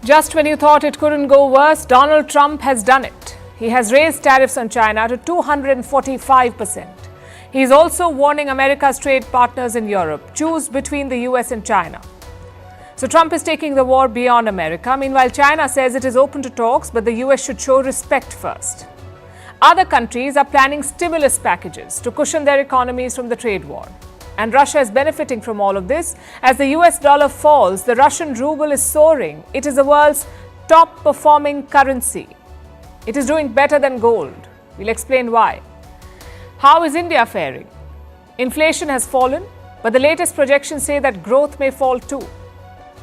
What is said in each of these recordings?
Just when you thought it couldn't go worse, Donald Trump has done it. He has raised tariffs on China to 245%. He is also warning America's trade partners in Europe, choose between the US and China. So Trump is taking the war beyond America. Meanwhile, China says it is open to talks, but the US should show respect first. Other countries are planning stimulus packages to cushion their economies from the trade war. And Russia is benefiting from all of this. As the US dollar falls, the Russian ruble is soaring. It is the world's top performing currency. It is doing better than gold. We'll explain why. How is India faring? Inflation has fallen, but the latest projections say that growth may fall too.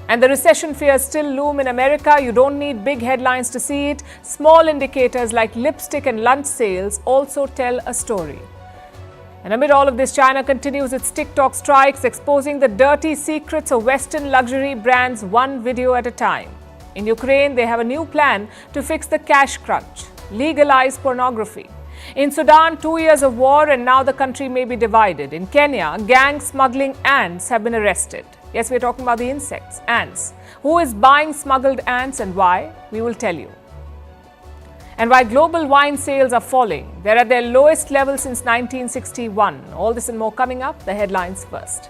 And the recession fears still loom in America. You don't need big headlines to see it. Small indicators like lipstick and lunch sales also tell a story. And amid all of this, China continues its TikTok strikes, exposing the dirty secrets of Western luxury brands one video at a time. In Ukraine, they have a new plan to fix the cash crunch, legalize pornography. In Sudan, 2 years of war and now the country may be divided. In Kenya, gang smuggling ants have been arrested. Yes, we're talking about the insects, ants. Who is buying smuggled ants and why? We will tell you. And why global wine sales are falling. They're at their lowest level since 1961. All this and more coming up. The headlines first.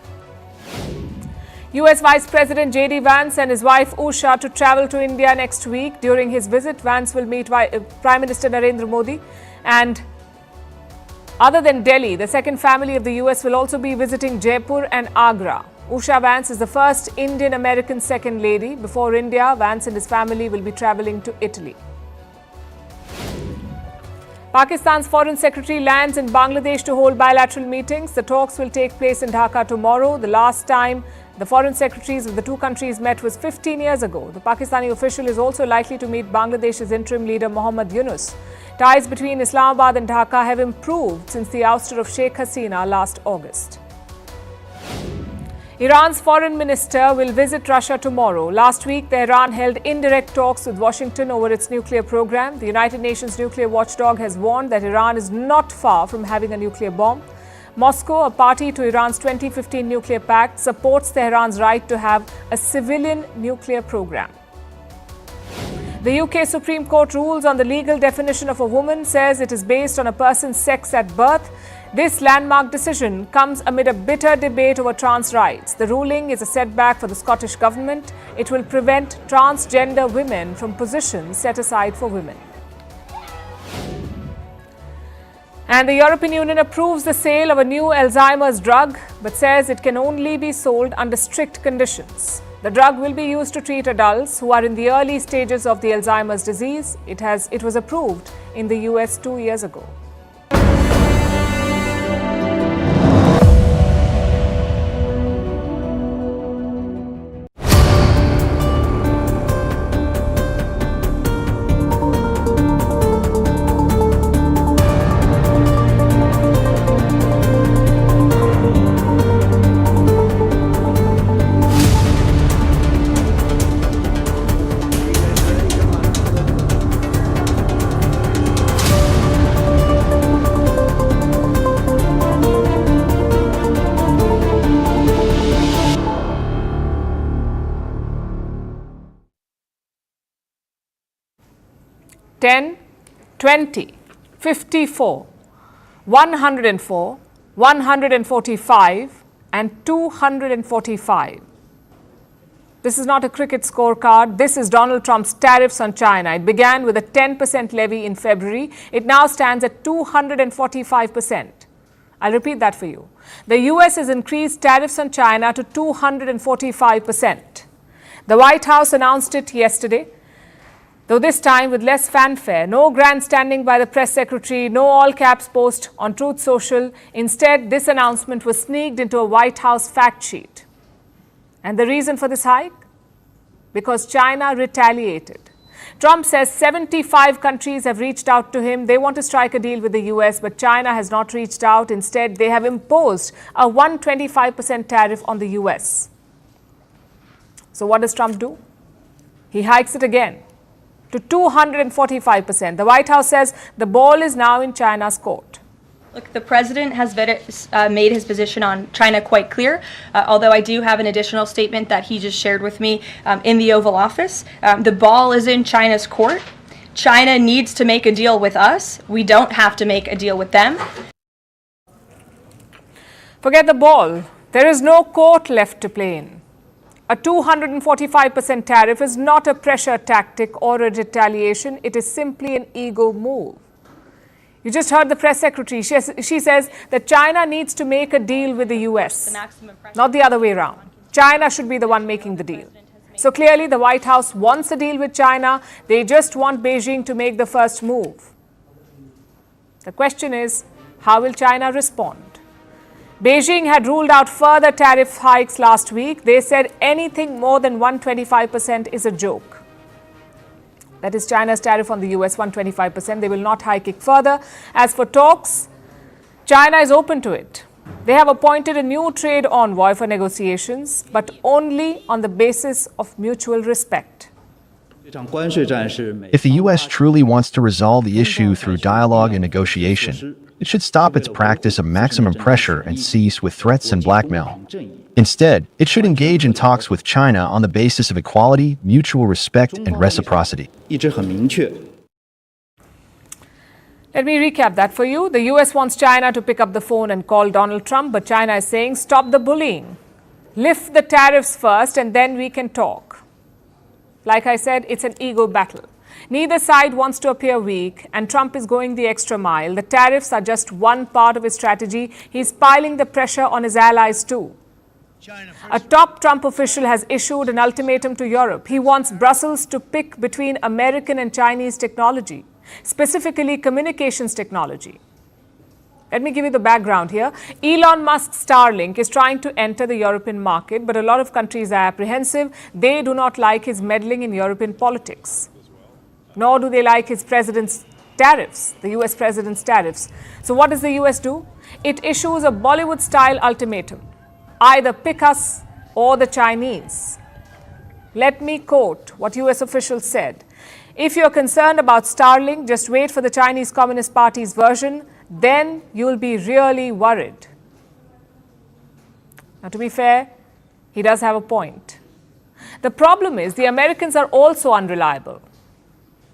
US Vice President J.D. Vance and his wife Usha to travel to India next week. During his visit, Vance will meet Prime Minister Narendra Modi. And other than Delhi, the second family of the US will also be visiting Jaipur and Agra. Usha Vance is the first Indian-American second lady. Before India, Vance and his family will be travelling to Italy. Pakistan's Foreign Secretary lands in Bangladesh to hold bilateral meetings. The talks will take place in Dhaka tomorrow. The last time the foreign secretaries of the two countries met was 15 years ago. The Pakistani official is also likely to meet Bangladesh's interim leader Mohammad Yunus. Ties between Islamabad and Dhaka have improved since the ouster of Sheikh Hasina last August. Iran's foreign minister will visit Russia tomorrow. Last week, Tehran held indirect talks with Washington over its nuclear program. The United Nations nuclear watchdog has warned that Iran is not far from having a nuclear bomb. Moscow, a party to Iran's 2015 nuclear pact, supports Tehran's right to have a civilian nuclear program. The UK Supreme Court rules on the legal definition of a woman, says it is based on a person's sex at birth. This landmark decision comes amid a bitter debate over trans rights. The ruling is a setback for the Scottish government. It will prevent transgender women from positions set aside for women. And the European Union approves the sale of a new Alzheimer's drug, but says it can only be sold under strict conditions. The drug will be used to treat adults who are in the early stages of the Alzheimer's disease. It was approved in the US 2 years ago. $10, $20, $54, $104, $145 and $245. This is not a cricket scorecard. This is Donald Trump's tariffs on China. It began with a 10% levy in February. It now stands at 245%. I'll repeat that for you. The US has increased tariffs on China to 245%. The White House announced it yesterday, though this time with less fanfare. No grandstanding by the press secretary, no all-caps post on Truth Social. Instead, this announcement was sneaked into a White House fact sheet. And the reason for this hike? Because China retaliated. Trump says 75 countries have reached out to him. They want to strike a deal with the US, but China has not reached out. Instead, they have imposed a 125% tariff on the US. So what does Trump do? He hikes it again to 245%. The White House says the ball is now in China's court. Look, the president has made his position on China quite clear, although I do have an additional statement that he just shared with me in the Oval Office. The ball is in China's court. China needs to make a deal with us. We don't have to make a deal with them. Forget the ball. There is no court left to play in. A 245% tariff is not a pressure tactic or a retaliation. It is simply an ego move. You just heard the press secretary. She says that China needs to make a deal with the US, not the other way around. China should be the one making the deal. So clearly the White House wants a deal with China. They just want Beijing to make the first move. The question is, how will China respond? Beijing had ruled out further tariff hikes last week. They said anything more than 125% is a joke. That is China's tariff on the US, 125%. They will not hike it further. As for talks, China is open to it. They have appointed a new trade envoy for negotiations, but only on the basis of mutual respect. If the U.S. truly wants to resolve the issue through dialogue and negotiation, it should stop its practice of maximum pressure and cease with threats and blackmail. Instead, it should engage in talks with China on the basis of equality, mutual respect, and reciprocity. Let me recap that for you. The US wants China to pick up the phone and call Donald Trump, but China is saying, stop the bullying. Lift the tariffs first and then we can talk. Like I said, it's an ego battle. Neither side wants to appear weak, and Trump is going the extra mile. The tariffs are just one part of his strategy. He's piling the pressure on his allies too. A top Trump official has issued an ultimatum to Europe. He wants Brussels to pick between American and Chinese technology, specifically communications technology. Let me give you the background here. Elon Musk's Starlink is trying to enter the European market, but a lot of countries are apprehensive. They do not like his meddling in European politics, nor do they like his president's tariffs, the US president's tariffs. So what does the US do? It issues a Bollywood-style ultimatum. Either pick us or the Chinese. Let me quote what US officials said. If you're concerned about Starlink, just wait for the Chinese Communist Party's version. Then you'll be really worried. Now, to be fair, he does have a point. The problem is the Americans are also unreliable.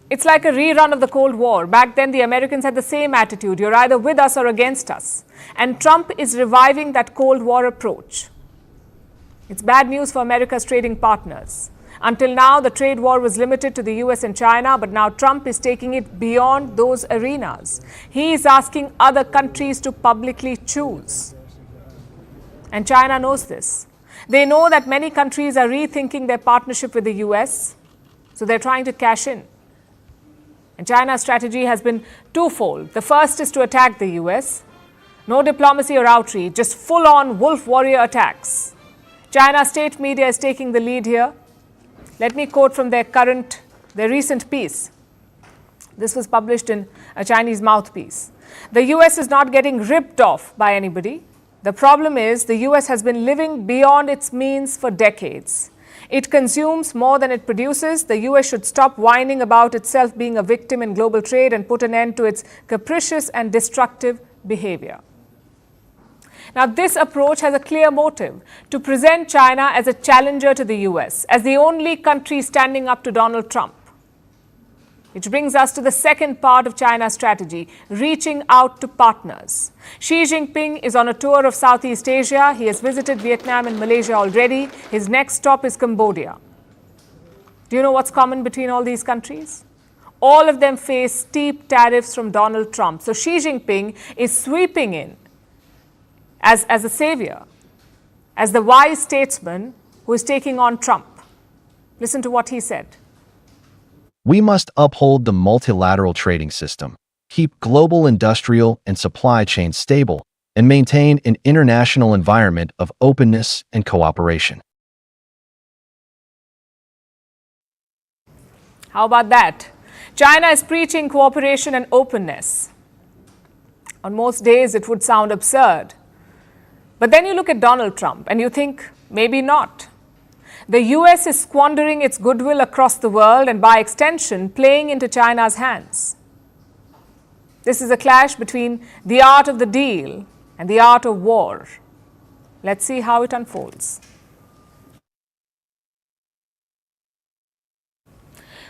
It's like a rerun of the Cold War. Back then, the Americans had the same attitude. You're either with us or against us. And Trump is reviving that Cold War approach. It's bad news for America's trading partners. Until now, the trade war was limited to the US and China, but now Trump is taking it beyond those arenas. He is asking other countries to publicly choose. And China knows this. They know that many countries are rethinking their partnership with the US, so they're trying to cash in. And China's strategy has been twofold. The first is to attack the US. No diplomacy or outreach, just full-on wolf warrior attacks. China's state media is taking the lead here. Let me quote from their recent piece. This was published in a Chinese mouthpiece. The US is not getting ripped off by anybody. The problem is the US has been living beyond its means for decades. It consumes more than it produces. The US should stop whining about itself being a victim in global trade and put an end to its capricious and destructive behavior. Now, this approach has a clear motive: to present China as a challenger to the US, as the only country standing up to Donald Trump. Which brings us to the second part of China's strategy, reaching out to partners. Xi Jinping is on a tour of Southeast Asia. He has visited Vietnam and Malaysia already. His next stop is Cambodia. Do you know what's common between all these countries? All of them face steep tariffs from Donald Trump. So Xi Jinping is sweeping in as a savior, as the wise statesman who is taking on Trump. Listen to what he said. We must uphold the multilateral trading system, keep global industrial and supply chains stable, and maintain an international environment of openness and cooperation. How about that? China is preaching cooperation and openness. On most days, it would sound absurd. But then you look at Donald Trump and you think, maybe not. The US is squandering its goodwill across the world and by extension, playing into China's hands. This is a clash between the art of the deal and the art of war. Let's see how it unfolds.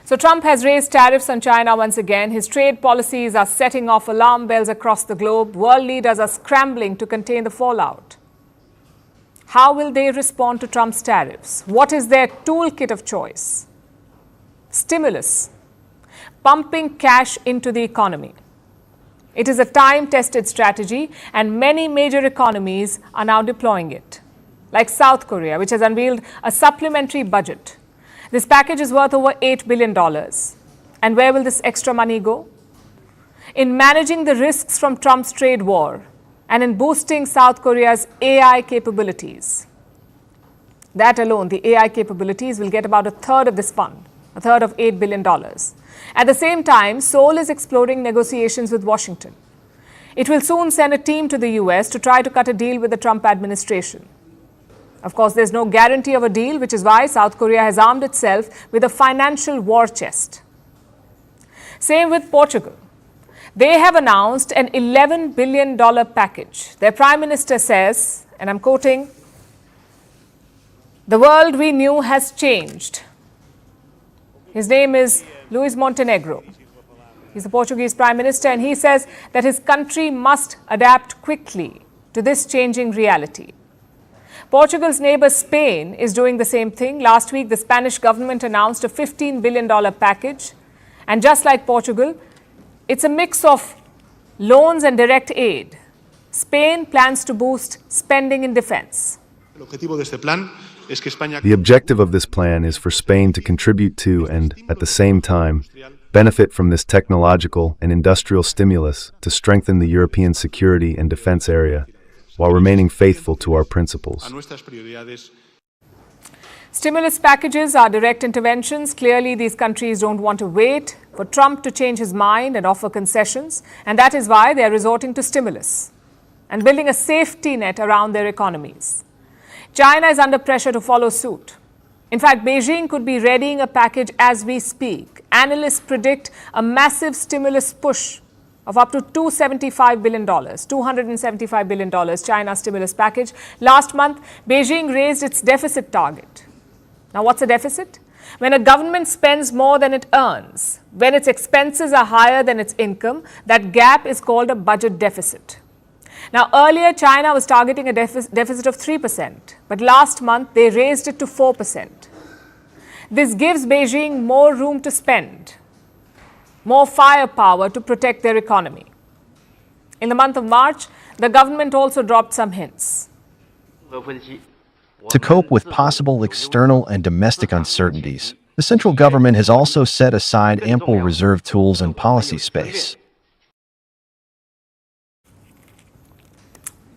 So Trump has raised tariffs on China once again. His trade policies are setting off alarm bells across the globe. World leaders are scrambling to contain the fallout. How will they respond to Trump's tariffs? What is their toolkit of choice? Stimulus, pumping cash into the economy. It is a time-tested strategy, and many major economies are now deploying it, like South Korea, which has unveiled a supplementary budget. This package is worth over $8 billion. And where will this extra money go? In managing the risks from Trump's trade war and in boosting South Korea's AI capabilities. That alone, the AI capabilities, will get about a third of this fund, a third of $8 billion. At the same time, Seoul is exploring negotiations with Washington. It will soon send a team to the US to try to cut a deal with the Trump administration. Of course, there's no guarantee of a deal, which is why South Korea has armed itself with a financial war chest. Same with Portugal. They have announced an $11 billion package. Their prime minister says, and I'm quoting, "The world we knew has changed." His name is Luis Montenegro. He's the Portuguese prime minister, and he says that his country must adapt quickly to this changing reality. Portugal's neighbor Spain is doing the same thing. Last week, the Spanish government announced a $15 billion package. And just like Portugal, it's a mix of loans and direct aid. Spain plans to boost spending in defense. The objective of this plan is for Spain to contribute to and, at the same time, benefit from this technological and industrial stimulus to strengthen the European security and defense area, while remaining faithful to our principles. Stimulus packages are direct interventions. Clearly, these countries don't want to wait for Trump to change his mind and offer concessions, and that is why they are resorting to stimulus and building a safety net around their economies. China is under pressure to follow suit. In fact, Beijing could be readying a package as we speak. Analysts predict a massive stimulus push of up to $275 billion, $275 billion China stimulus package. Last month, Beijing raised its deficit target. Now, what's a deficit? When a government spends more than it earns, when its expenses are higher than its income, that gap is called a budget deficit. Now, earlier, China was targeting a deficit of 3%, but last month, they raised it to 4%. This gives Beijing more room to spend, more firepower to protect their economy. In the month of March, the government also dropped some hints. To cope with possible external and domestic uncertainties, the central government has also set aside ample reserve tools and policy space.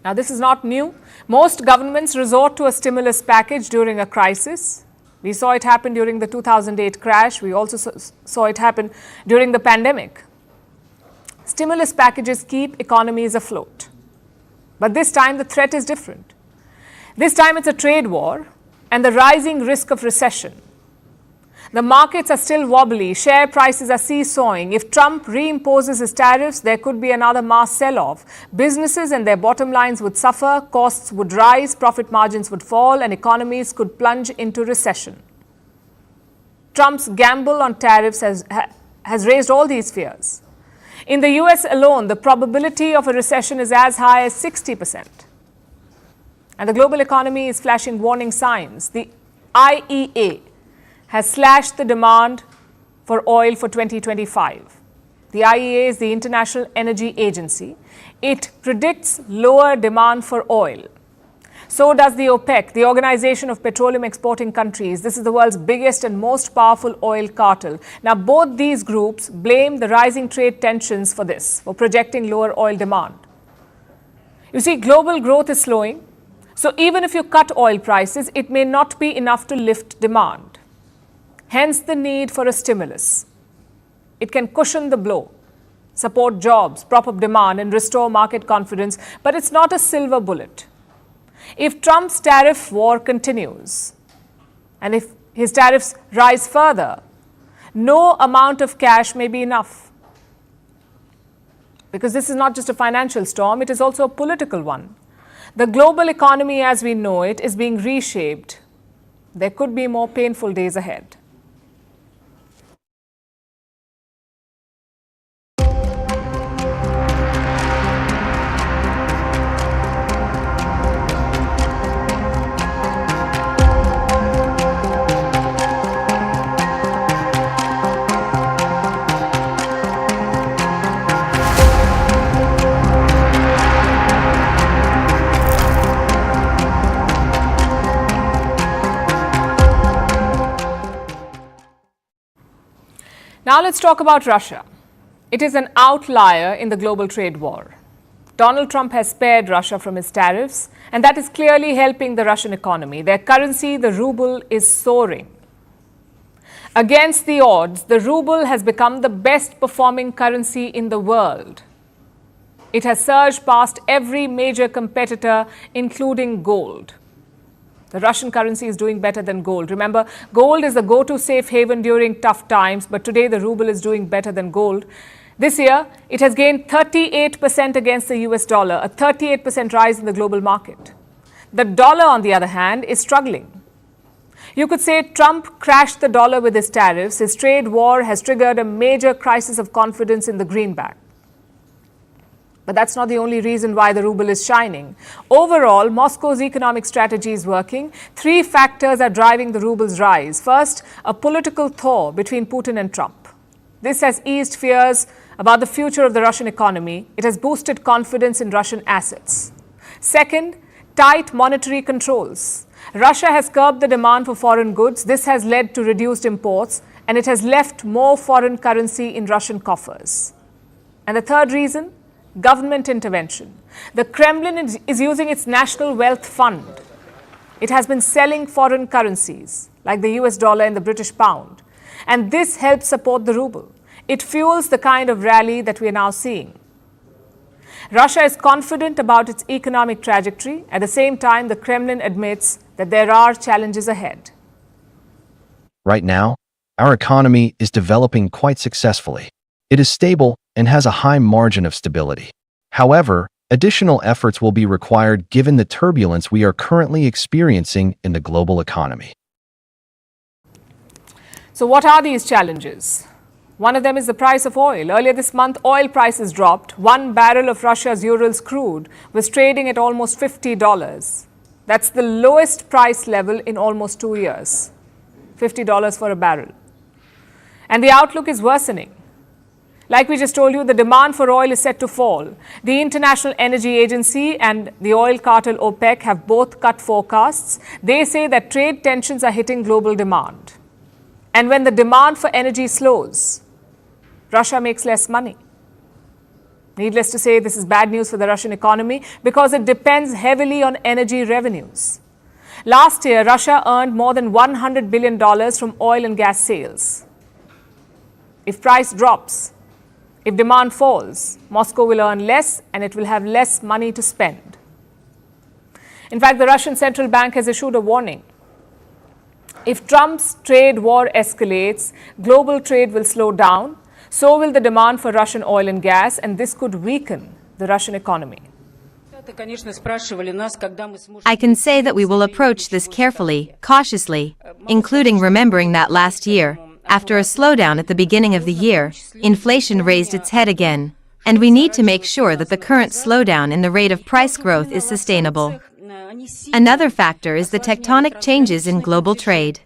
Now, this is not new. Most governments resort to a stimulus package during a crisis. We saw it happen during the 2008 crash. We also saw it happen during the pandemic. Stimulus packages keep economies afloat. But this time, the threat is different. This time, it's a trade war and the rising risk of recession. The markets are still wobbly. Share prices are seesawing. If Trump reimposes his tariffs, there could be another mass sell-off. Businesses and their bottom lines would suffer, costs would rise, profit margins would fall, and economies could plunge into recession. Trump's gamble on tariffs has raised all these fears. In the US alone, the probability of a recession is as high as 60%. And the global economy is flashing warning signs. The IEA has slashed the demand for oil for 2025. The IEA is the International Energy Agency. It predicts lower demand for oil. So does the OPEC, the Organization of Petroleum Exporting Countries. This is the world's biggest and most powerful oil cartel. Now, both these groups blame the rising trade tensions for this, for projecting lower oil demand. You see, global growth is slowing. So even if you cut oil prices, it may not be enough to lift demand. Hence the need for a stimulus. It can cushion the blow, support jobs, prop up demand, and restore market confidence, but it's not a silver bullet. If Trump's tariff war continues, and if his tariffs rise further, no amount of cash may be enough. Because this is not just a financial storm, it is also a political one. The global economy as we know it is being reshaped. There could be more painful days ahead. Now let's talk about Russia. It is an outlier in the global trade war. Donald Trump has spared Russia from his tariffs, and that is clearly helping the Russian economy. Their currency, the ruble, is soaring. Against the odds, the ruble has become the best performing currency in the world. It has surged past every major competitor, including gold. The Russian currency is doing better than gold. Remember, gold is the go-to safe haven during tough times, but today the ruble is doing better than gold. This year, it has gained 38% against the US dollar, a 38% rise in the global market. The dollar, on the other hand, is struggling. You could say Trump crashed the dollar with his tariffs. His trade war has triggered a major crisis of confidence in the greenback. But that's not the only reason why the ruble is shining. Overall, Moscow's economic strategy is working. Three factors are driving the ruble's rise. First, a political thaw between Putin and Trump. This has eased fears about the future of the Russian economy. It has boosted confidence in Russian assets. Second, tight monetary controls. Russia has curbed the demand for foreign goods. This has led to reduced imports, and it has left more foreign currency in Russian coffers. And the third reason? Government intervention. The Kremlin is using its national wealth fund. It has been selling foreign currencies like the US dollar and the British pound. And this helps support the ruble. It fuels the kind of rally that we are now seeing. Russia is confident about its economic trajectory. At the same time, the Kremlin admits that there are challenges ahead. Right now, our economy is developing quite successfully. It is stable and has a high margin of stability. However, additional efforts will be required given the turbulence we are currently experiencing in the global economy. So what are these challenges? One of them is the price of oil. Earlier this month, oil prices dropped. 1 barrel of Russia's Urals crude was trading at almost $50. That's the lowest price level in almost 2 years. $50 for a barrel. And the outlook is worsening. Like we just told you, the demand for oil is set to fall. The International Energy Agency and the oil cartel OPEC have both cut forecasts. They say that trade tensions are hitting global demand. And when the demand for energy slows, Russia makes less money. Needless to say, this is bad news for the Russian economy because it depends heavily on energy revenues. Last year, Russia earned more than $100 billion from oil and gas sales. If price drops, if demand falls, Moscow will earn less and it will have less money to spend. In fact, the Russian central bank has issued a warning. If Trump's trade war escalates, global trade will slow down. So will the demand for Russian oil and gas, and this could weaken the Russian economy. I can say that we will approach this carefully, cautiously, including remembering that last year, after a slowdown at the beginning of the year, inflation raised its head again, and we need to make sure that the current slowdown in the rate of price growth is sustainable. Another factor is the tectonic changes in global trade.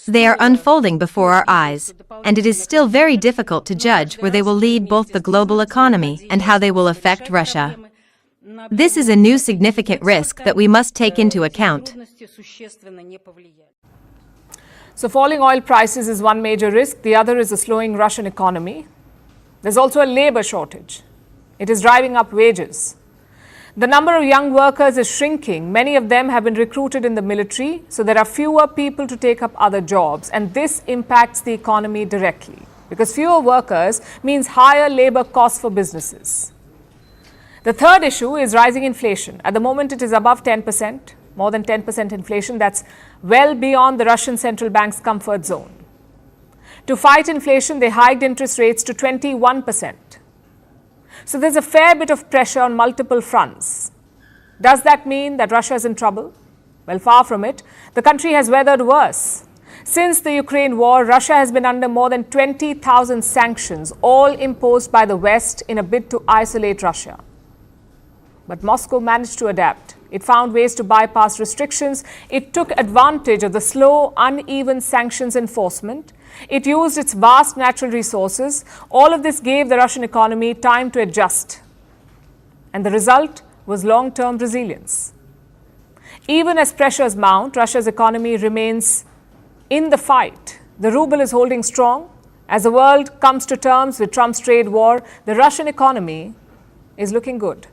They are unfolding before our eyes, and it is still very difficult to judge where they will lead both the global economy and how they will affect Russia. This is a new significant risk that we must take into account. So falling oil prices is one major risk. The other is a slowing Russian economy. There's also a labor shortage. It is driving up wages. The number of young workers is shrinking. Many of them have been recruited in the military, so there are fewer people to take up other jobs, and this impacts the economy directly because fewer workers means higher labor costs for businesses. The third issue is rising inflation. At the moment, it is above 10%, more than 10% inflation. That's well beyond the Russian central bank's comfort zone. To fight inflation, they hiked interest rates to 21%. So there's a fair bit of pressure on multiple fronts. Does that mean that Russia is in trouble? Well, far from it. The country has weathered worse. Since the Ukraine war, Russia has been under more than 20,000 sanctions, all imposed by the West in a bid to isolate Russia. But Moscow managed to adapt. It found ways to bypass restrictions. It took advantage of the slow, uneven sanctions enforcement. It used its vast natural resources. All of this gave the Russian economy time to adjust. And the result was long-term resilience. Even as pressures mount, Russia's economy remains in the fight. The ruble is holding strong. As the world comes to terms with Trump's trade war, the Russian economy is looking good.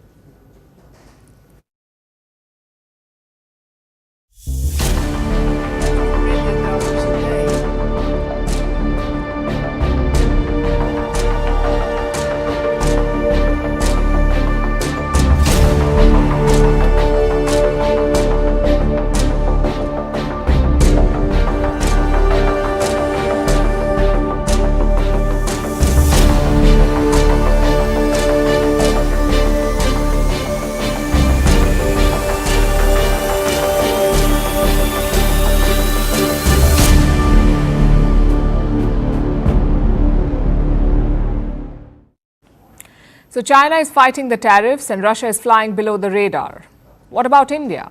So China is fighting the tariffs and Russia is flying below the radar. What about India?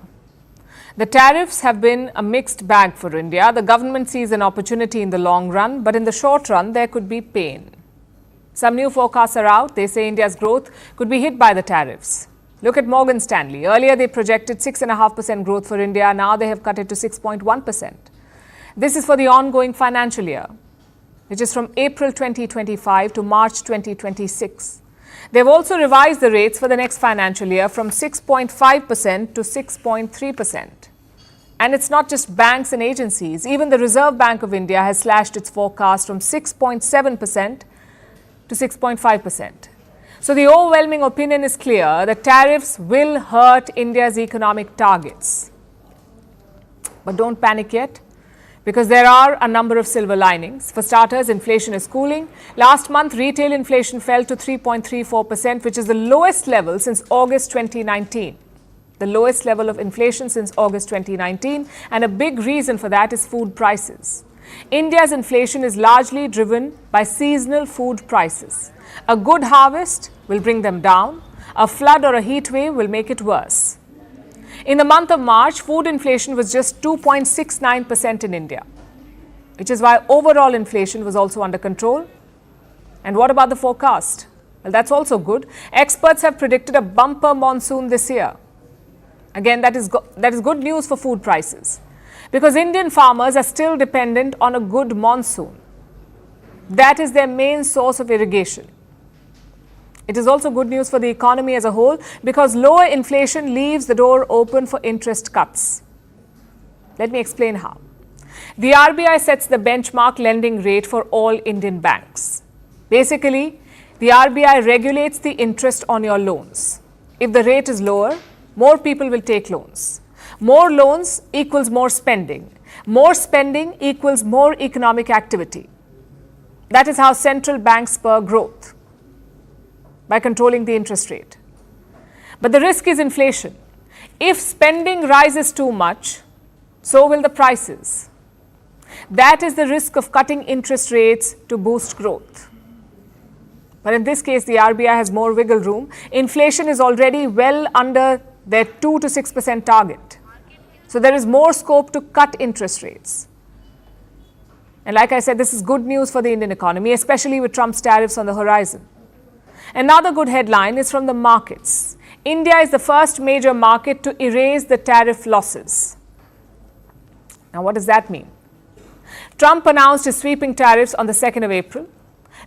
The tariffs have been a mixed bag for India. The government sees an opportunity in the long run, but in the short run, there could be pain. Some new forecasts are out. They say India's growth could be hit by the tariffs. Look at Morgan Stanley. Earlier, they projected 6.5% growth for India. Now they have cut it to 6.1%. This is for the ongoing financial year, which is from April 2025 to March 2026. They've also revised the rates for the next financial year from 6.5% to 6.3%. And it's not just banks and agencies. Even the Reserve Bank of India has slashed its forecast from 6.7% to 6.5%. So the overwhelming opinion is clear that tariffs will hurt India's economic targets. But don't panic yet, because there are a number of silver linings. For starters, inflation is cooling. Last month, retail inflation fell to 3.34%, which is the lowest level since August 2019. The lowest level of inflation since August 2019. And a big reason for that is food prices. India's inflation is largely driven by seasonal food prices. A good harvest will bring them down. A flood or a heat wave will make it worse. In the month of March, food inflation was just 2.69% in India, which is why overall inflation was also under control. And what about the forecast? Well, that's also good. Experts have predicted a bumper monsoon this year. Again, that is good news for food prices, because Indian farmers are still dependent on a good monsoon. That is their main source of irrigation. It is also good news for the economy as a whole, because lower inflation leaves the door open for interest cuts. Let me explain how. The RBI sets the benchmark lending rate for all Indian banks. Basically, the RBI regulates the interest on your loans. If the rate is lower, more people will take loans. More loans equals more spending. More spending equals more economic activity. That is how central banks spur growth, by controlling the interest rate. But the risk is inflation. If spending rises too much, so will the prices. That is the risk of cutting interest rates to boost growth. But in this case, the RBI has more wiggle room. Inflation is already well under their 2 to 6% target. So there is more scope to cut interest rates. And like I said, this is good news for the Indian economy, especially with Trump's tariffs on the horizon. Another good headline is from the markets. India is the first major market to erase the tariff losses. Now, what does that mean? Trump announced his sweeping tariffs on the 2nd of April.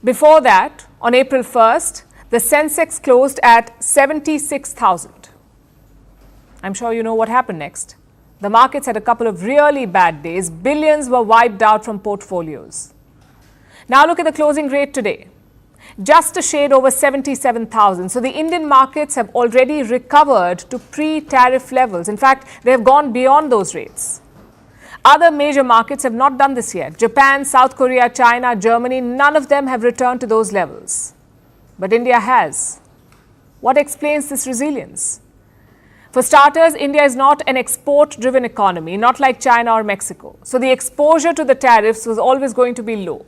Before that, on April 1st, the Sensex closed at 76,000. I'm sure you know what happened next. The markets had a couple of really bad days. Billions were wiped out from portfolios. Now look at the closing rate today. Just a shade over 77,000. So the Indian markets have already recovered to pre-tariff levels. In fact, they have gone beyond those rates. Other major markets have not done this yet. Japan, South Korea, China, Germany, none of them have returned to those levels. But India has. What explains this resilience? For starters, India is not an export-driven economy, not like China or Mexico. So the exposure to the tariffs was always going to be low.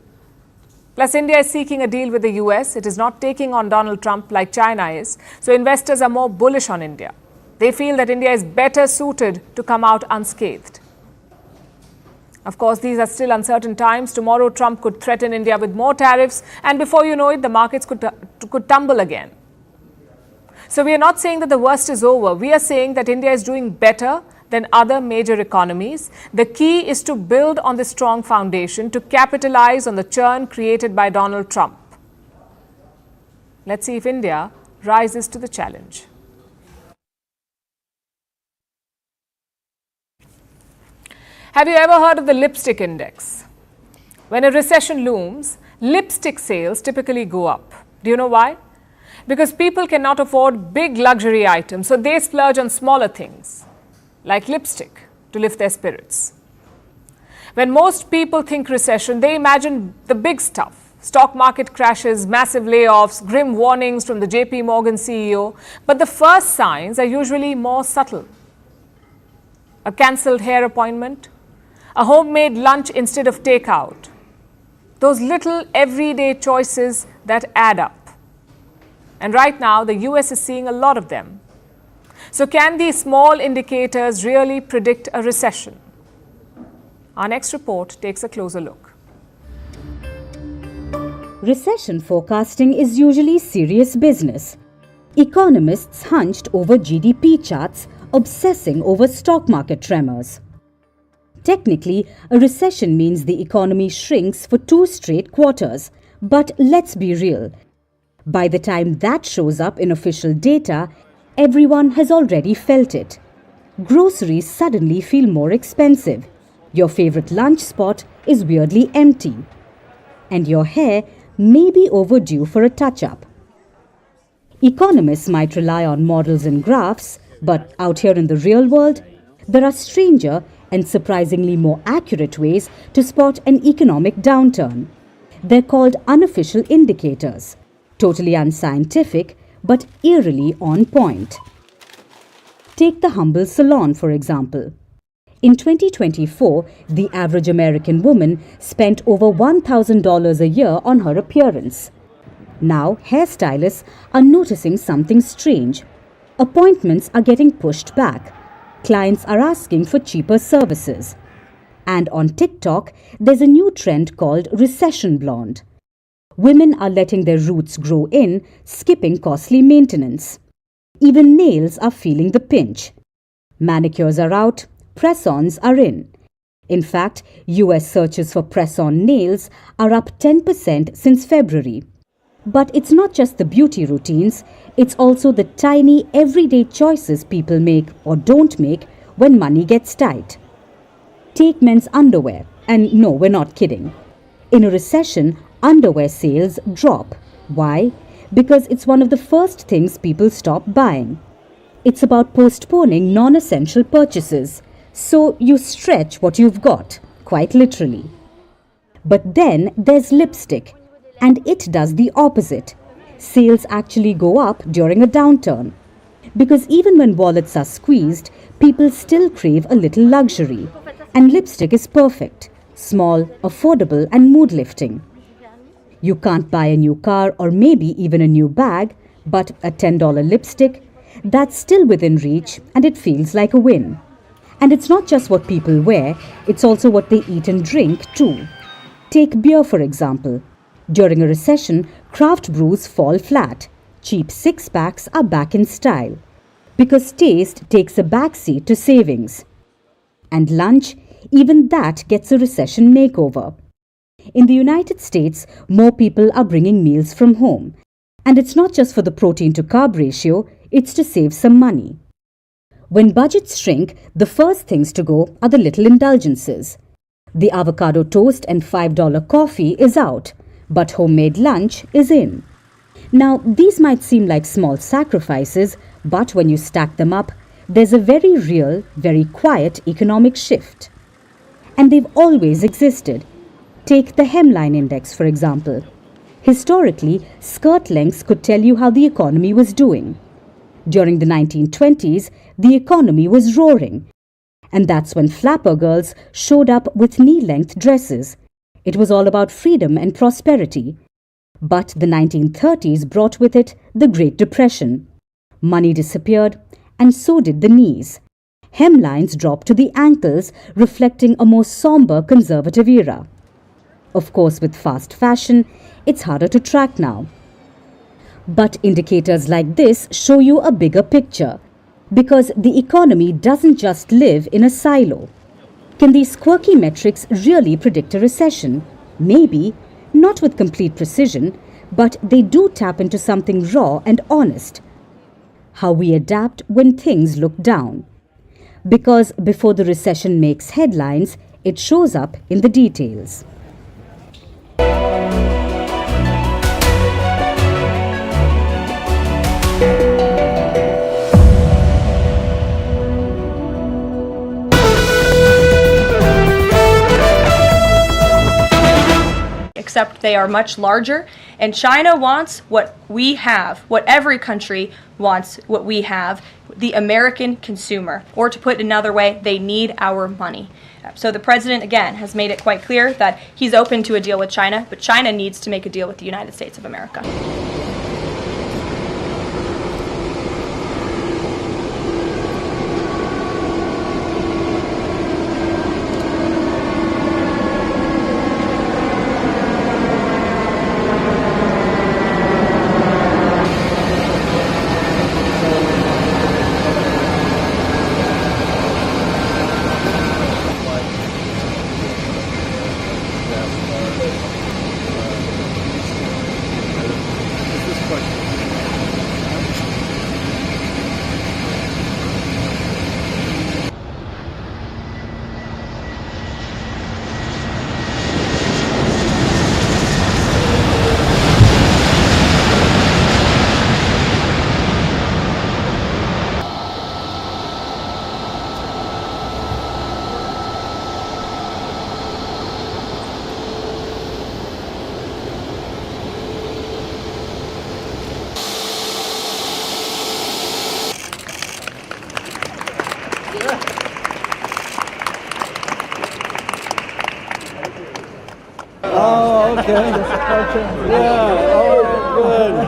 Plus, India is seeking a deal with the US. It is not taking on Donald Trump like China is. So investors are more bullish on India. They feel that India is better suited to come out unscathed. Of course, these are still uncertain times. Tomorrow, Trump could threaten India with more tariffs, and before you know it, the markets could tumble again. So we are not saying that the worst is over. We are saying that India is doing better than other major economies. The key is to build on this strong foundation to capitalize on the churn created by Donald Trump. Let's see if India rises to the challenge. Have you ever heard of the lipstick index? When a recession looms, lipstick sales typically go up. Do you know why? Because people cannot afford big luxury items, so they splurge on smaller things, like lipstick, to lift their spirits. When most people think recession, they imagine the big stuff. Stock market crashes, massive layoffs, grim warnings from the JP Morgan CEO. But the first signs are usually more subtle. A cancelled hair appointment, a homemade lunch instead of takeout. Those little everyday choices that add up. And right now, the US is seeing a lot of them. So can these small indicators really predict a recession? Our next report takes a closer look. Recession forecasting is usually serious business. Economists hunched over GDP charts, obsessing over stock market tremors. Technically, a recession means the economy shrinks for 2 straight quarters. But let's be real. By the time that shows up in official data, everyone has already felt it. Groceries suddenly feel more expensive. Your favorite lunch spot is weirdly empty. And your hair may be overdue for a touch-up. Economists might rely on models and graphs, but out here in the real world, there are stranger and surprisingly more accurate ways to spot an economic downturn. They're called unofficial indicators. Totally unscientific, but eerily on point. Take the humble salon, for example. In 2024, the average American woman spent over $1,000 a year on her appearance. Now, hairstylists are noticing something strange. Appointments are getting pushed back. Clients are asking for cheaper services. And on TikTok, there's a new trend called recession blonde. Women are letting their roots grow in, skipping costly maintenance. Even nails are feeling the pinch. Manicures are out, press-ons are in. In fact, US searches for press-on nails are up 10% since February. But it's not just the beauty routines, it's also the tiny everyday choices people make or don't make when money gets tight. Take men's underwear, and no, we're not kidding. In a recession, underwear sales drop. Why? Because it's one of the first things people stop buying. It's about postponing non-essential purchases. So you stretch what you've got, quite literally. But then there's lipstick, and it does the opposite. Sales actually go up during a downturn. Because even when wallets are squeezed, people still crave a little luxury. And lipstick is perfect. Small, affordable, and mood-lifting. You can't buy a new car or maybe even a new bag, but a $10 lipstick, that's still within reach and it feels like a win. And it's not just what people wear, it's also what they eat and drink too. Take beer for example. During a recession, craft brews fall flat. Cheap six-packs are back in style. Because taste takes a backseat to savings. And lunch, even that gets a recession makeover. In the United States, more people are bringing meals from home. And it's not just for the protein to carb ratio, it's to save some money. When budgets shrink, the first things to go are the little indulgences. The avocado toast and $5 coffee is out, but homemade lunch is in. Now, these might seem like small sacrifices, but when you stack them up, there's a very real, very quiet economic shift. And they've always existed. Take the hemline index, for example. Historically, skirt lengths could tell you how the economy was doing. During the 1920s, the economy was roaring. And that's when flapper girls showed up with knee-length dresses. It was all about freedom and prosperity. But the 1930s brought with it the Great Depression. Money disappeared, and so did the knees. Hemlines dropped to the ankles, reflecting a more somber conservative era. Of course, with fast fashion, it's harder to track now. But indicators like this show you a bigger picture, because the economy doesn't just live in a silo. Can these quirky metrics really predict a recession? Maybe, not with complete precision, but they do tap into something raw and honest. How we adapt when things look down. Because before the recession makes headlines, it shows up in the details. Except they are much larger, and China wants what we have, what every country wants what we have, the American consumer. Or to put it another way, they need our money. So the president, again, has made it quite clear that he's open to a deal with China, but China needs to make a deal with the United States of America. Oh, okay. Yeah. Oh, good.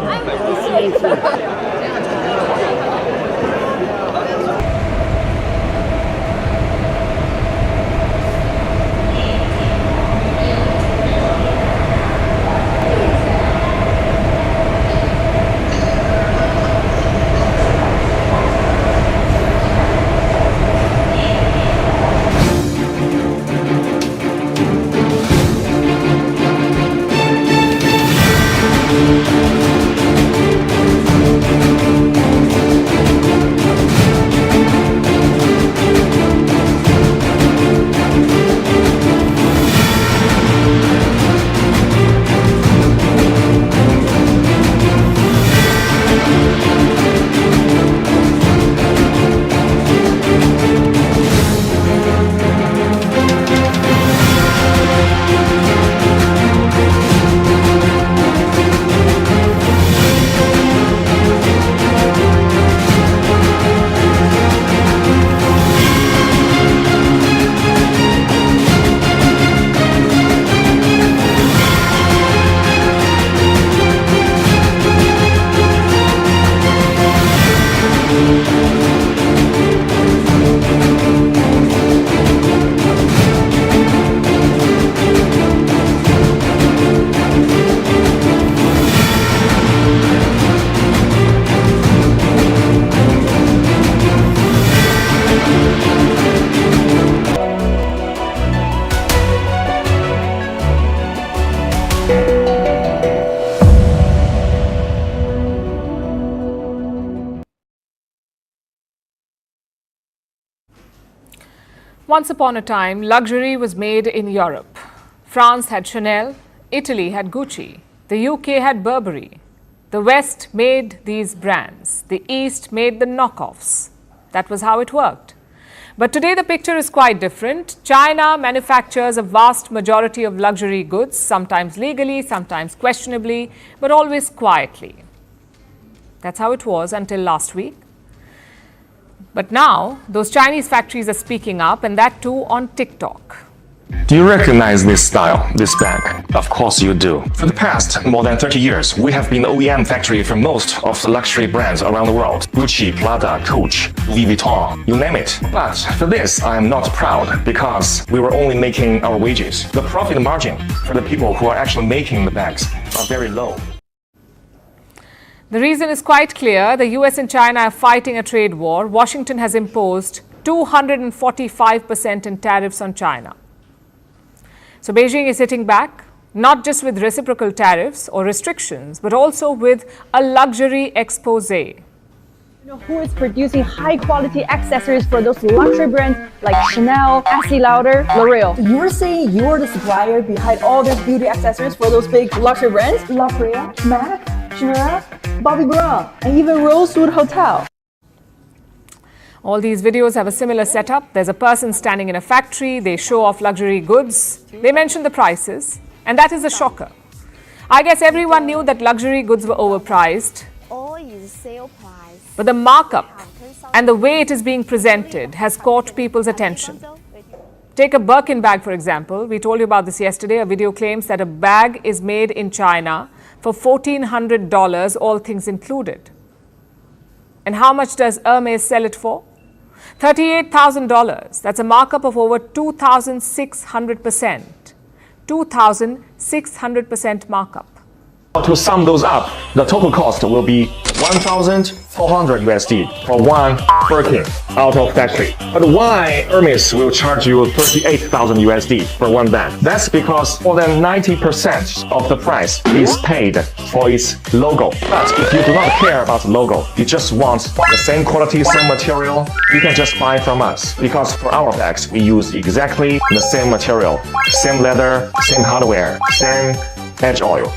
Once upon a time, luxury was made in Europe. France had Chanel, Italy had Gucci, the UK had Burberry. The West made these brands, the East made the knockoffs. That was how it worked. But today the picture is quite different. China manufactures a vast majority of luxury goods, sometimes legally, sometimes questionably, but always quietly. That's how it was until last week, But now, those Chinese factories are speaking up, and that too on TikTok. Do you recognize this style, this bag? Of course you do. For the past more than 30 years, we have been the OEM factory for most of the luxury brands around the world. Gucci, Prada, Coach, Louis Vuitton, you name it. But for this, I am not proud because we were only making our wages. The profit margin for the people who are actually making the bags are very low. The reason is quite clear. The US and China are fighting a trade war. Washington has imposed 245% in tariffs on China. So Beijing is hitting back, not just with reciprocal tariffs or restrictions, but also with a luxury expose. Who is producing high-quality accessories for those luxury brands like Chanel, Estee Lauder, L'Oreal? You're saying you're the supplier behind all these beauty accessories for those big luxury brands? La Brea, MAC, Chanel, Bobbi Brown, and even Rosewood Hotel. All these videos have a similar setup. There's a person standing in a factory. They show off luxury goods. They mention the prices. And that is a shocker. I guess everyone knew that luxury goods were overpriced. But the markup and the way it is being presented has caught people's attention. Take a Birkin bag, for example. We told you about this yesterday. A video claims that a bag is made in China for $1,400, all things included. And how much does Hermes sell it for? $38,000. That's a markup of over 2,600%. 2,600% markup. To sum those up, the total cost will be $1,400 USD for one Birkin out of factory. But why Hermes will charge you 38,000 USD for one bag? That's because more than 90% of the price is paid for its logo. But if you do not care about the logo, you just want the same quality, same material, you can just buy from us. Because for our bags, we use exactly the same material, same leather, same hardware, same edge oil.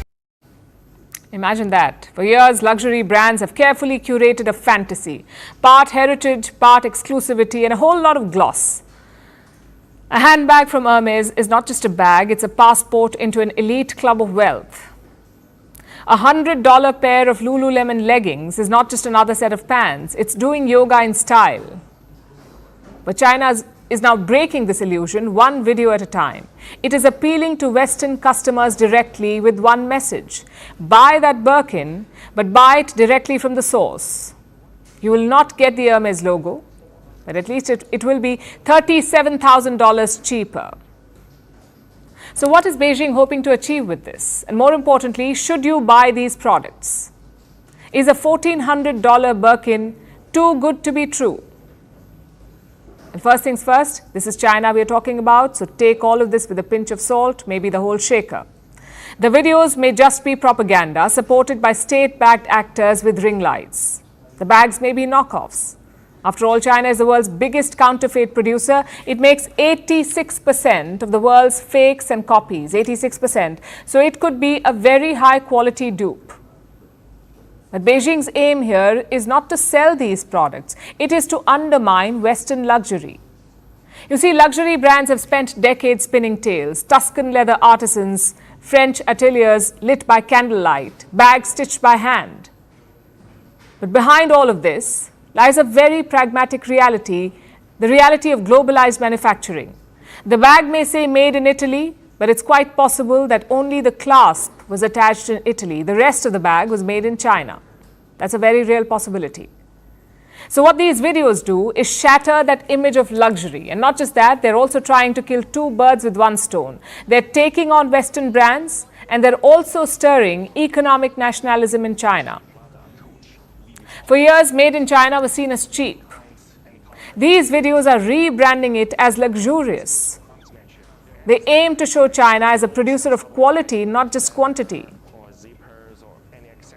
Imagine that. For years, luxury brands have carefully curated a fantasy. Part heritage, part exclusivity, and a whole lot of gloss. A handbag from Hermes is not just a bag, it's a passport into an elite club of wealth. A $100 pair of Lululemon leggings is not just another set of pants, it's doing yoga in style. But China is now breaking this illusion one video at a time. It is appealing to Western customers directly with one message. Buy that Birkin, but buy it directly from the source. You will not get the Hermes logo, but at least it will be $37,000 cheaper. So what is Beijing hoping to achieve with this? And more importantly, should you buy these products? Is a $1,400 Birkin too good to be true? And first things first, this is China we are talking about, so take all of this with a pinch of salt, maybe the whole shaker. The videos may just be propaganda supported by state-backed actors with ring lights. The bags may be knockoffs. After all, China is the world's biggest counterfeit producer. It makes 86% of the world's fakes and copies, 86%. So it could be a very high-quality dupe. But Beijing's aim here is not to sell these products. It is to undermine Western luxury. You see, luxury brands have spent decades spinning tales. Tuscan leather artisans, French ateliers lit by candlelight, bags stitched by hand. But behind all of this lies a very pragmatic reality, the reality of globalized manufacturing. The bag may say made in Italy, but it's quite possible that only the clasp was attached in Italy. The rest of the bag was made in China. That's a very real possibility. So what these videos do is shatter that image of luxury. And not just that, they're also trying to kill two birds with one stone. They're taking on Western brands, and they're also stirring economic nationalism in China. For years, made in China was seen as cheap. These videos are rebranding it as luxurious. They aim to show China as a producer of quality, not just quantity.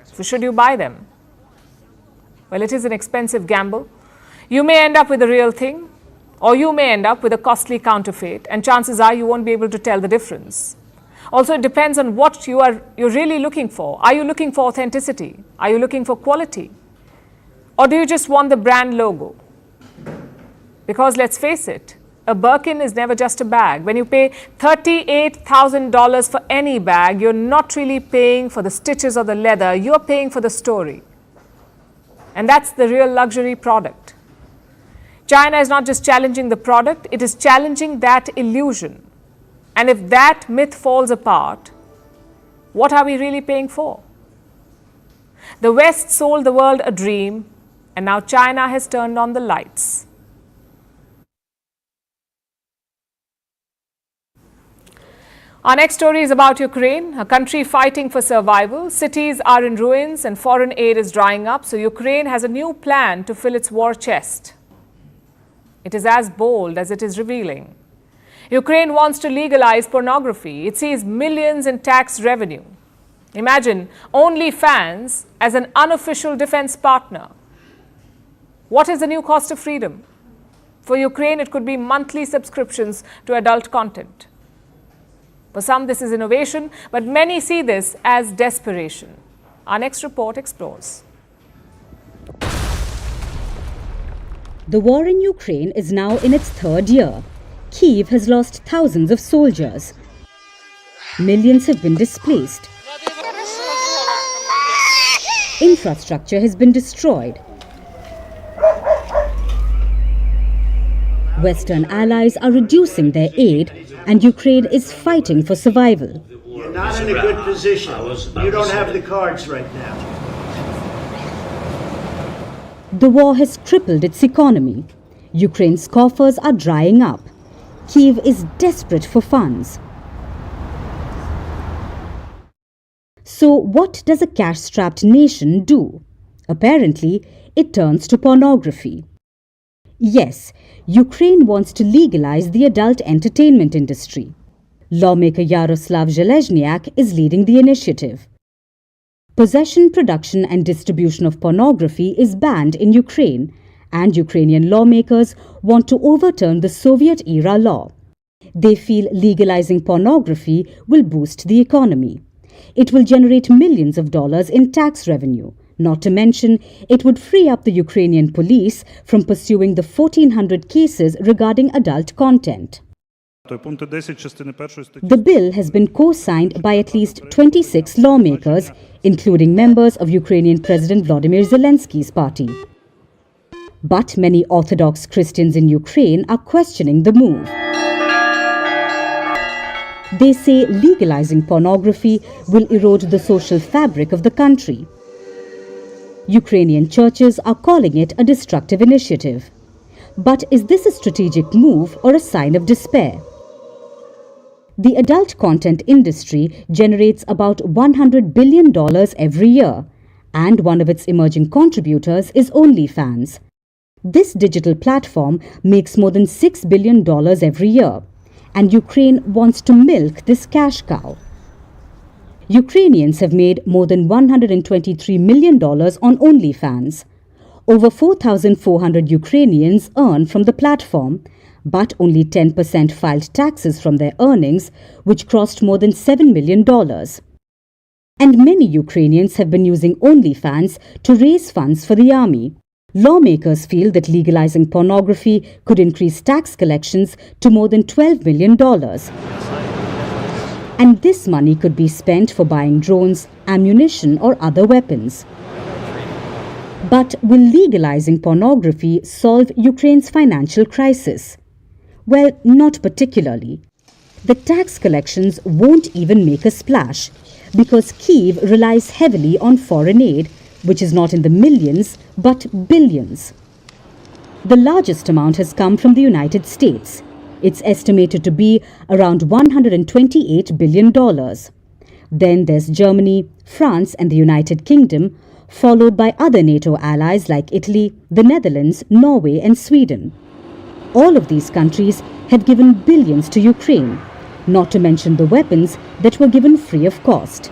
So should you buy them? Well, it is an expensive gamble. You may end up with the real thing, or you may end up with a costly counterfeit, and chances are you won't be able to tell the difference. Also, it depends on what you're really looking for. Are you looking for authenticity? Are you looking for quality? Or do you just want the brand logo? Because let's face it, a Birkin is never just a bag. When you pay $38,000 for any bag, you're not really paying for the stitches or the leather, you're paying for the story. And that's the real luxury product. China is not just challenging the product, it is challenging that illusion. And if that myth falls apart, what are we really paying for? The West sold the world a dream, and now China has turned on the lights. Our next story is about Ukraine, a country fighting for survival. Cities are in ruins and foreign aid is drying up, so Ukraine has a new plan to fill its war chest. It is as bold as it is revealing. Ukraine wants to legalize pornography. It sees millions in tax revenue. Imagine OnlyFans as an unofficial defense partner. What is the new cost of freedom? For Ukraine, it could be monthly subscriptions to adult content. For some, this is innovation, but many see this as desperation. Our next report explores. The war in Ukraine is now in its third year. Kyiv has lost thousands of soldiers. Millions have been displaced. Infrastructure has been destroyed. Western allies are reducing their aid, and Ukraine is fighting for survival. You're not in a good position. You don't have the cards right now. The war has crippled its economy. Ukraine's coffers are drying up. Kyiv is desperate for funds. So what does a cash-strapped nation do? Apparently, it turns to pornography. Yes, Ukraine wants to legalize the adult entertainment industry. Lawmaker Yaroslav Zhelezniak is leading the initiative. Possession, production and distribution of pornography is banned in Ukraine, and Ukrainian lawmakers want to overturn the Soviet-era law. They feel legalizing pornography will boost the economy. It will generate millions of dollars in tax revenue. Not to mention, it would free up the Ukrainian police from pursuing the 1,400 cases regarding adult content. The bill has been co-signed by at least 26 lawmakers, including members of Ukrainian President Volodymyr Zelensky's party. But many Orthodox Christians in Ukraine are questioning the move. They say legalizing pornography will erode the social fabric of the country. Ukrainian churches are calling it a destructive initiative. But is this a strategic move or a sign of despair? The adult content industry generates about $100 billion every year, and one of its emerging contributors is OnlyFans. This digital platform makes more than $6 billion every year, and Ukraine wants to milk this cash cow. Ukrainians have made more than $123 million on OnlyFans. Over 4,400 Ukrainians earn from the platform, but only 10% filed taxes from their earnings, which crossed more than $7 million. And many Ukrainians have been using OnlyFans to raise funds for the army. Lawmakers feel that legalizing pornography could increase tax collections to more than $12 million. And this money could be spent for buying drones, ammunition, or other weapons. But will legalizing pornography solve Ukraine's financial crisis? Well, not particularly. The tax collections won't even make a splash, because Kyiv relies heavily on foreign aid, which is not in the millions, but billions. The largest amount has come from the United States. It's estimated to be around $128 billion. Then there's Germany, France, and the United Kingdom, followed by other NATO allies like Italy, the Netherlands, Norway, and Sweden. All of these countries had given billions to Ukraine, not to mention the weapons that were given free of cost.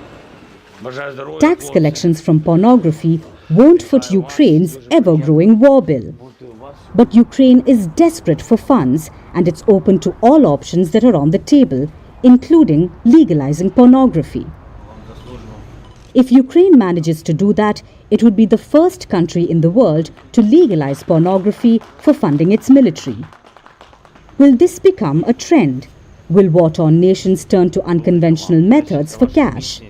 Tax collections from pornography won't foot Ukraine's ever-growing war bill. But Ukraine is desperate for funds, and it's open to all options that are on the table, including legalizing pornography. If Ukraine manages to do that, it would be the first country in the world to legalize pornography for funding its military. Will this become a trend? Will war-torn nations turn to unconventional methods for cash?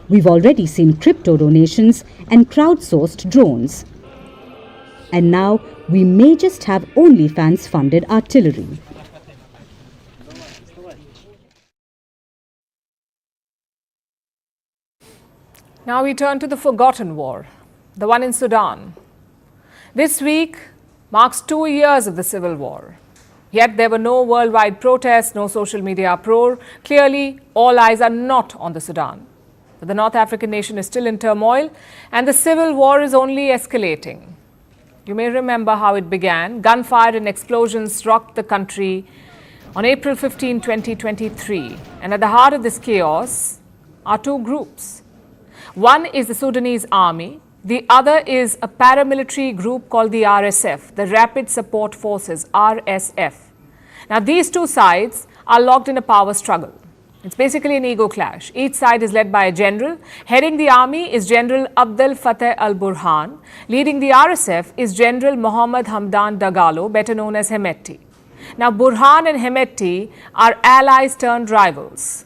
We've already seen crypto donations and crowdsourced drones. And now we may just have OnlyFans-funded artillery. Now we turn to the forgotten war, the one in Sudan. This week marks 2 years of the civil war. Yet there were no worldwide protests, no social media uproar. Clearly, all eyes are not on the Sudan. But the North African nation is still in turmoil and the civil war is only escalating. You may remember how it began. Gunfire and explosions rocked the country on April 15, 2023. And at the heart of this chaos are two groups. One is the Sudanese army. The other is a paramilitary group called the RSF, the Rapid Support Forces, RSF. Now, these two sides are locked in a power struggle. It's basically an ego clash. Each side is led by a general. Heading the army is General Abdel Fattah al-Burhan. Leading the RSF is General Mohammed Hamdan Dagalo, better known as Hemeti. Now, Burhan and Hemeti are allies turned rivals.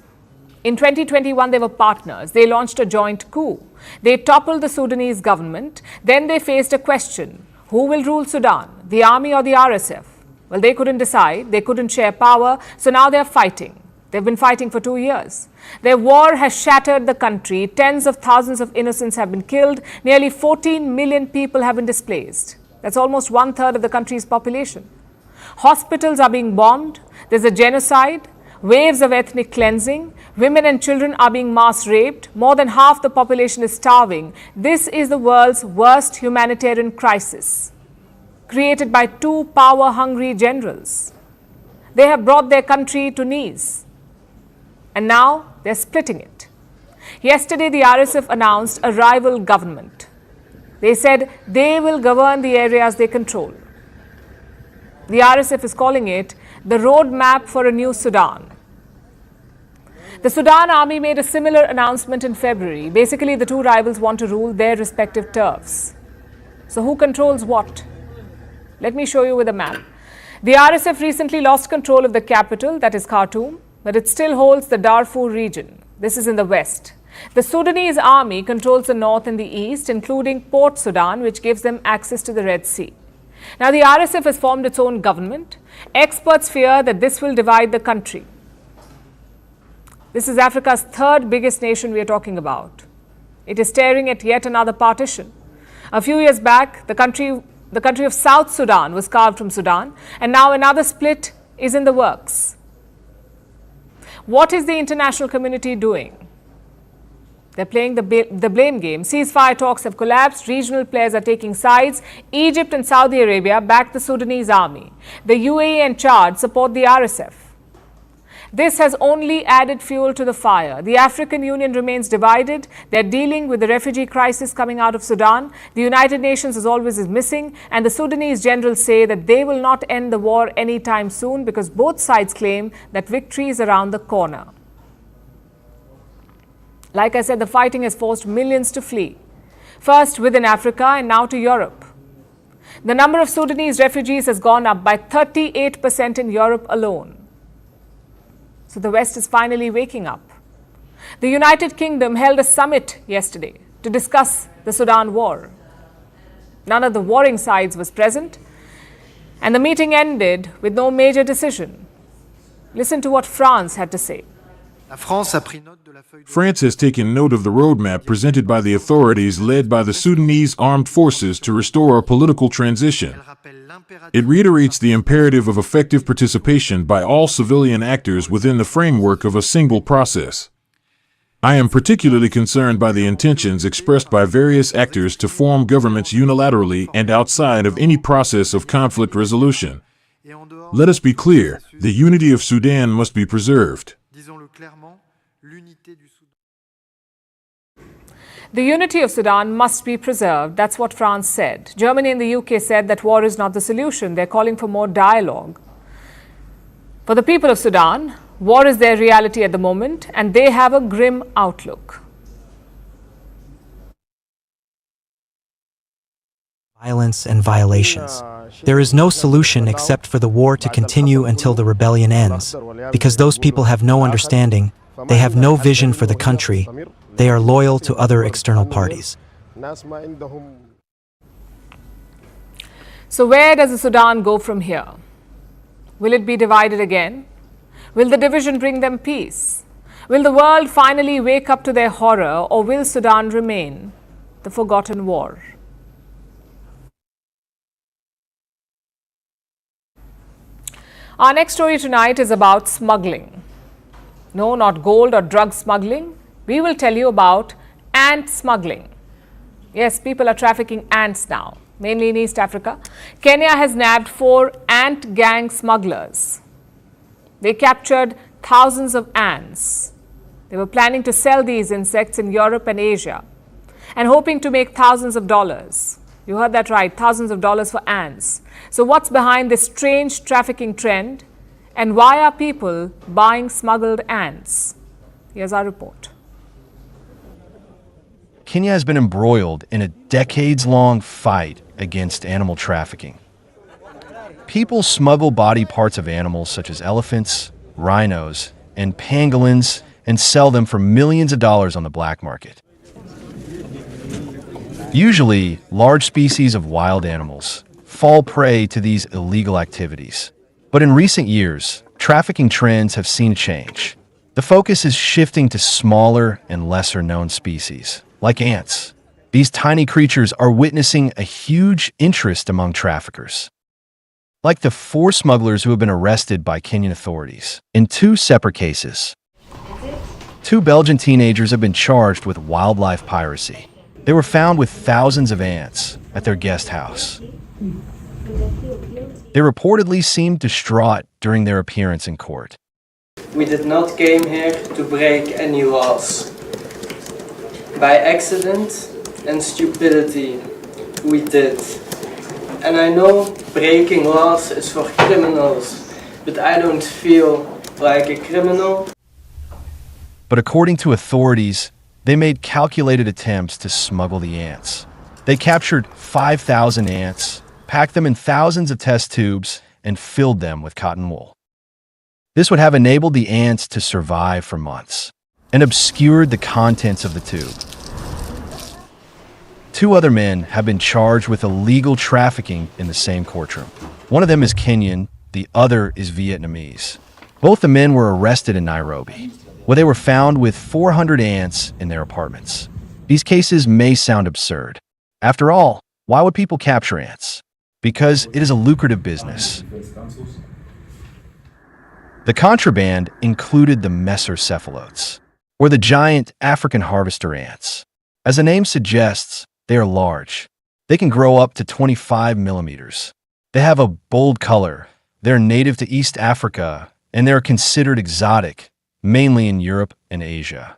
In 2021, they were partners. They launched a joint coup. They toppled the Sudanese government. Then they faced a question. Who will rule Sudan, the army or the RSF? Well, they couldn't decide. They couldn't share power. So now they're fighting. They've been fighting for 2 years. Their war has shattered the country. Tens of thousands of innocents have been killed. Nearly 14 million people have been displaced. That's almost 1/3 of the country's population. Hospitals are being bombed. There's a genocide. Waves of ethnic cleansing. Women and children are being mass raped. More than half the population is starving. This is the world's worst humanitarian crisis, created by two power-hungry generals. They have brought their country to knees. And now they're splitting it. Yesterday, the RSF announced a rival government. They said they will govern the areas they control. The RSF is calling it the roadmap for a new Sudan. The Sudan army made a similar announcement in February. Basically, the two rivals want to rule their respective turfs. So who controls what? Let me show you with a map. The RSF recently lost control of the capital, that is Khartoum, but it still holds the Darfur region. This is in the west. The Sudanese army controls the north and the east, including Port Sudan, which gives them access to the Red Sea. Now, the RSF has formed its own government. Experts fear that this will divide the country. This is Africa's third biggest nation we are talking about. It is staring at yet another partition. A few years back, the country of South Sudan was carved from Sudan, and now another split is in the works. What is the international community doing? They're playing the blame game. Ceasefire talks have collapsed. Regional players are taking sides. Egypt and Saudi Arabia back the Sudanese army. The UAE and Chad support the RSF. This has only added fuel to the fire. The African Union remains divided. They're dealing with the refugee crisis coming out of Sudan. The United Nations, as always, is missing. And the Sudanese generals say that they will not end the war anytime soon because both sides claim that victory is around the corner. Like I said, the fighting has forced millions to flee. First within Africa and now to Europe. The number of Sudanese refugees has gone up by 38% in Europe alone. So the West is finally waking up. The United Kingdom held a summit yesterday to discuss the Sudan war. None of the warring sides was present, and the meeting ended with no major decision. Listen to what France had to say. France has taken note of the roadmap presented by the authorities led by the Sudanese armed forces to restore a political transition. It reiterates the imperative of effective participation by all civilian actors within the framework of a single process. I am particularly concerned by the intentions expressed by various actors to form governments unilaterally and outside of any process of conflict resolution. Let us be clear, the unity of Sudan must be preserved. The unity of Sudan must be preserved. That's what France said. Germany and the UK said that war is not the solution. They're calling for more dialogue. For the people of Sudan, war is their reality at the moment, and they have a grim outlook. Violence and violations. There is no solution except for the war to continue until the rebellion ends, because those people have no understanding, they have no vision for the country, they are loyal to other external parties. So where does the Sudan go from here? Will it be divided again? Will the division bring them peace? Will the world finally wake up to their horror, or will Sudan remain the forgotten war? Our next story tonight is about smuggling. No, not gold or drug smuggling. We will tell you about ant smuggling. Yes, people are trafficking ants now, mainly in East Africa. Kenya has nabbed 4 ant gang smugglers. They captured thousands of ants. They were planning to sell these insects in Europe and Asia and hoping to make thousands of dollars. You heard that right, thousands of dollars for ants. So what's behind this strange trafficking trend, and why are people buying smuggled ants? Here's our report. Kenya has been embroiled in a decades-long fight against animal trafficking. People smuggle body parts of animals such as elephants, rhinos, and pangolins and sell them for millions of dollars on the black market. Usually, large species of wild animals fall prey to these illegal activities. But in recent years, trafficking trends have seen a change. The focus is shifting to smaller and lesser-known species, like ants. These tiny creatures are witnessing a huge interest among traffickers. Like the 4 smugglers who have been arrested by Kenyan authorities in 2 separate cases. 2 Belgian teenagers have been charged with wildlife piracy. They were found with thousands of ants at their guest house. They reportedly seemed distraught during their appearance in court. We did not came here to break any laws. By accident and stupidity, we did. And I know breaking laws is for criminals, but I don't feel like a criminal. But according to authorities, they made calculated attempts to smuggle the ants. They captured 5,000 ants, packed them in thousands of test tubes, and filled them with cotton wool. This would have enabled the ants to survive for months and obscured the contents of the tube. 2 other men have been charged with illegal trafficking in the same courtroom. One of them is Kenyan, the other is Vietnamese. Both the men were arrested in Nairobi, where they were found with 400 ants in their apartments. These cases may sound absurd. After all, why would people capture ants? Because it is a lucrative business. The contraband included the mesocephalotes, or the giant African harvester ants. As the name suggests, they are large. They can grow up to 25 millimeters. They have a bold color. They're native to East Africa, and they're considered exotic, mainly in Europe and Asia,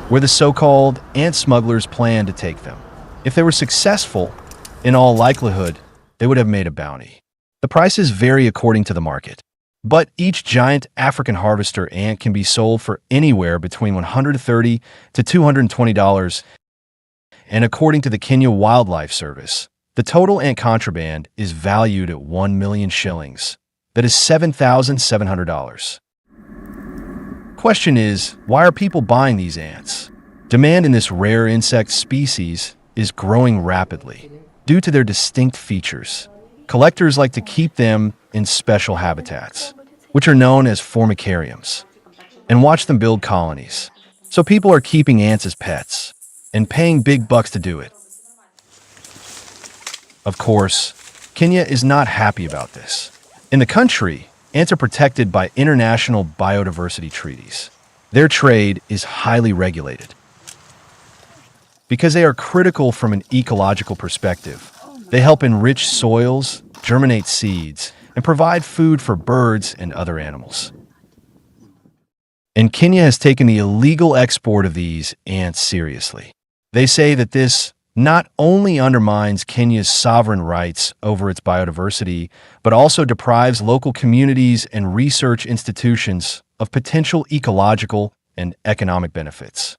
where the so-called ant smugglers plan to take them. If they were successful, in all likelihood, they would have made a bounty. The prices vary according to the market, but each giant African harvester ant can be sold for anywhere between $130 to $220, and according to the Kenya Wildlife Service, the total ant contraband is valued at 1 million shillings. That is $7,700. Question is, why are people buying these ants? Demand in this rare insect species is growing rapidly due to their distinct features. Collectors like to keep them in special habitats, which are known as formicariums, and watch them build colonies. So people are keeping ants as pets and paying big bucks to do it. Of course, Kenya is not happy about this. In the country, ants are protected by international biodiversity treaties. Their trade is highly regulated. Because they are critical from an ecological perspective, they help enrich soils, germinate seeds, and provide food for birds and other animals. And Kenya has taken the illegal export of these ants seriously. They say that this not only undermines Kenya's sovereign rights over its biodiversity, but also deprives local communities and research institutions of potential ecological and economic benefits.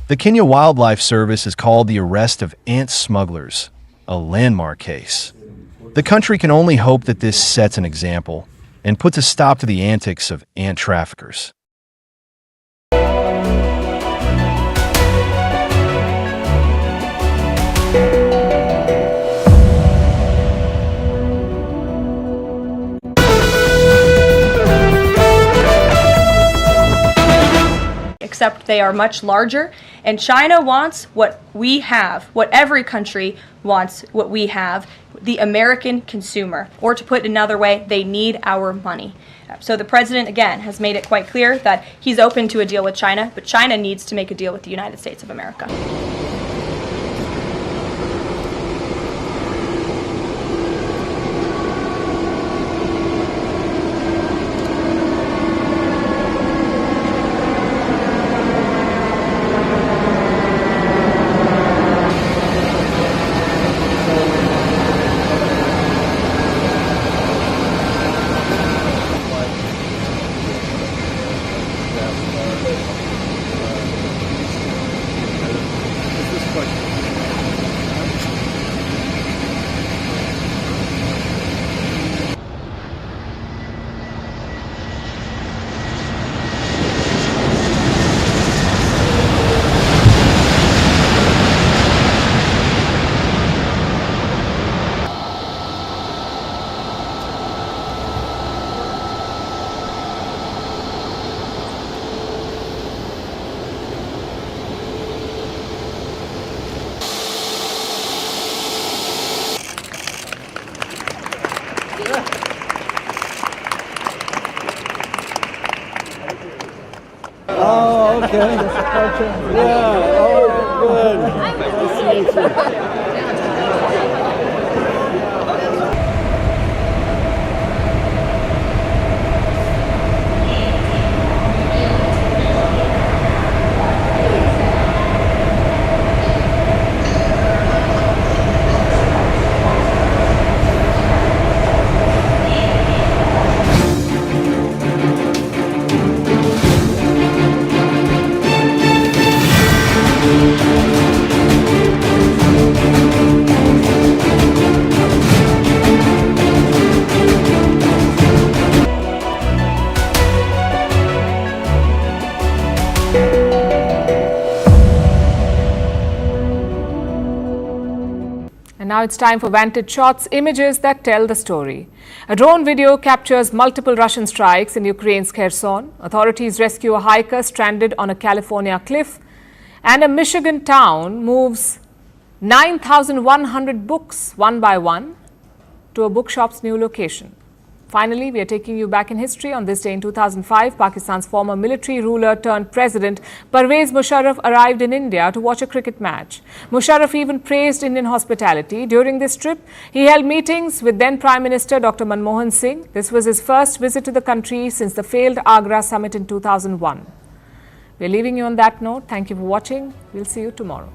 The Kenya Wildlife Service has called the arrest of ant smugglers a landmark case. The country can only hope that this sets an example and puts a stop to the antics of ant traffickers. except they are much larger. And China wants what we have, what every country wants, what we have, the American consumer. Or to put it another way, they need our money. So the president, again, has made it quite clear that he's open to a deal with China, but China needs to make a deal with the United States of America. Oh, okay. Yeah. Oh, good. Nice to meet you. And now it's time for Vantage Shots, images that tell the story. A drone video captures multiple Russian strikes in Ukraine's Kherson. Authorities rescue a hiker stranded on a California cliff. And a Michigan town moves 9,100 books one by one to a bookshop's new location. Finally, we are taking you back in history. On this day in 2005, Pakistan's former military ruler turned president Pervez Musharraf arrived in India to watch a cricket match. Musharraf even praised Indian hospitality. During this trip, he held meetings with then Prime Minister Dr. Manmohan Singh. This was his first visit to the country since the failed Agra summit in 2001. We're leaving you on that note. Thank you for watching. We'll see you tomorrow.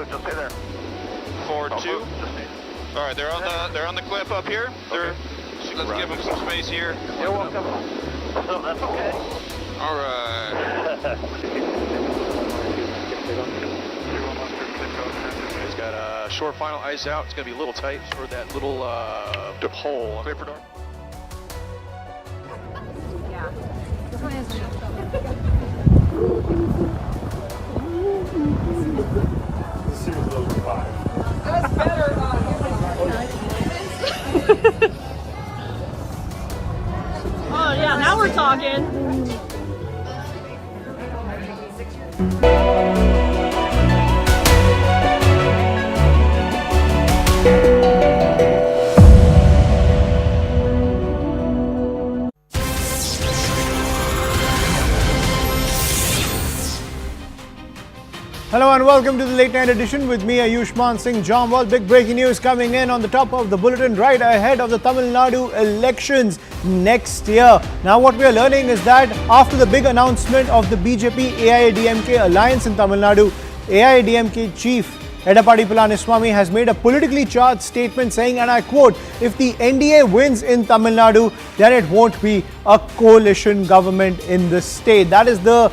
Just stay there. Forward two. All right, they're on the cliff up here. Okay. Let's give them some space here. You're welcome. Oh, that's okay. All right. He's got a short final ice out. It's gonna be a little tight for that little hole. Clear for dark. Yeah. That's better. Oh yeah, now we're talking. Hello and welcome to the late night edition with me, Ayushman Singh Jamwal. Big breaking news coming in on the top of the bulletin right ahead of the Tamil Nadu elections next year. Now what we are learning is that after the big announcement of the BJP AIADMK alliance in Tamil Nadu, AIADMK chief Edappadi Palaniswamy has made a politically charged statement saying, and I quote, if the NDA wins in Tamil Nadu, then it won't be a coalition government in the state. That is the